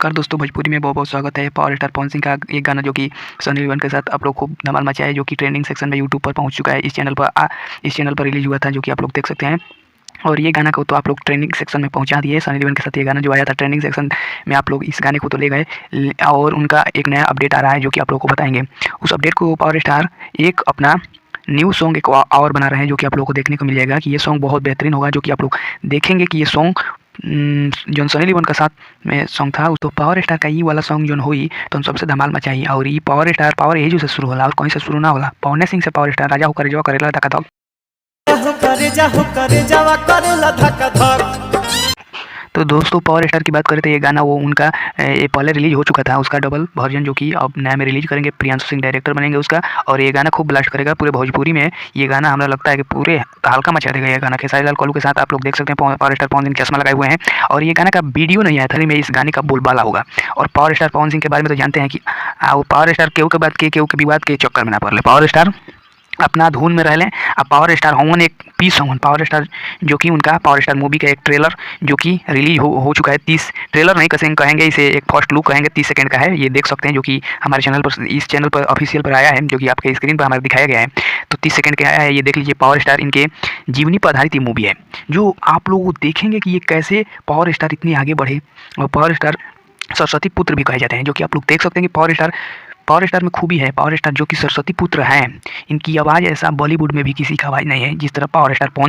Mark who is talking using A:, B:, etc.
A: नमस्कार दोस्तों, भोजपुरी में बहुत-बहुत स्वागत है। पावर स्टार पवन सिंह का एक गाना जो कि सनी लियोन के साथ आप लोग खूब धमाल मचाया है, जो कि ट्रेंडिंग सेक्शन में यूट्यूब पर पहुंच चुका है। इस चैनल पर रिलीज़ हुआ था, जो कि आप लोग देख सकते हैं। और ये गाना को तो आप लोग ट्रेंडिंग सेक्शन में पहुंचा दिए। सनी लियोन के साथ ये गाना जो आया था ट्रेंडिंग सेक्शन में, आप लोग इस गाने को तो ले गए और उनका एक नया अपडेट आ रहा है, जो कि आप लोग को बताएँगे। उस अपडेट को पावर स्टार एक अपना न्यू सॉन्ग एक और बना रहे हैं, जो कि आप लोगों को देखने को मिल जाएगा कि ये सॉन्ग बहुत बेहतरीन होगा, जो कि आप लोग देखेंगे कि ये सॉन्ग जौन सनी लियोन का साथ में सॉन्ग था, तो पावर स्टार का ये वाला सॉन्ग जौन हुई तो सबसे धमाल मचाई। और ये पावर स्टार पावर यही जो से शुरू होला और कहीं से शुरू ना होला। पवन सिंह से पावर स्टार राजा हो करे जो करेला धका धक। तो दोस्तों पावर स्टार की बात करें तो ये गाना वो उनका ये पहले रिलीज हो चुका था, उसका डबल वर्जन जो कि अब नया में रिलीज करेंगे। प्रियांशु सिंह डायरेक्टर बनेंगे उसका, और ये गाना खूब ब्लास्ट करेगा पूरे भोजपुरी में। ये गाना हमें लगता है कि पूरे हल्का मचा देगा। ये गाना खेसारी लाल कोलू के साथ आप लोग देख सकते हैं। पावर स्टार पवन सिंह चश्मा लगाए हुए हैं, और ये गाना का वीडियो नहीं आया था में इस गाने का बोलबाला होगा। और पावर स्टार पवन सिंह के बारे में तो जानते हैं कि पावर स्टार केहू के बात केहू के विवाद के चक्कर में ना पड़ ले। पावर स्टार अपना धुन में रह लें। अब पावर स्टार होवन एक पीस होवन पावर स्टार, जो कि उनका पावर स्टार मूवी का एक ट्रेलर जो कि रिलीज हो चुका है। 30 ट्रेलर नहीं कहेंगे इसे, एक फर्स्ट लुक कहेंगे, 30 सेकंड का है। ये देख सकते हैं, जो कि हमारे चैनल पर, इस चैनल पर ऑफिशियल पर आया है, जो कि आपके स्क्रीन पर हमारे दिखाया गया है। तो 30 सेकंड का आया है, ये देख लीजिए। पावर स्टार इनके जीवनी पर आधारित ये मूवी है, जो आप लोग देखेंगे कि ये कैसे पावर स्टार इतनी आगे बढ़े। और पावर स्टार सरस्वती पुत्र भी कहे जाते हैं, जो कि आप लोग देख सकते हैं कि पावर स्टार में खूबी है। पावर स्टार जो कि सरस्वती पुत्र हैं, इनकी आवाज़ ऐसा बॉलीवुड में भी किसी की आवाज़ नहीं है जिस तरह पावर स्टार पवन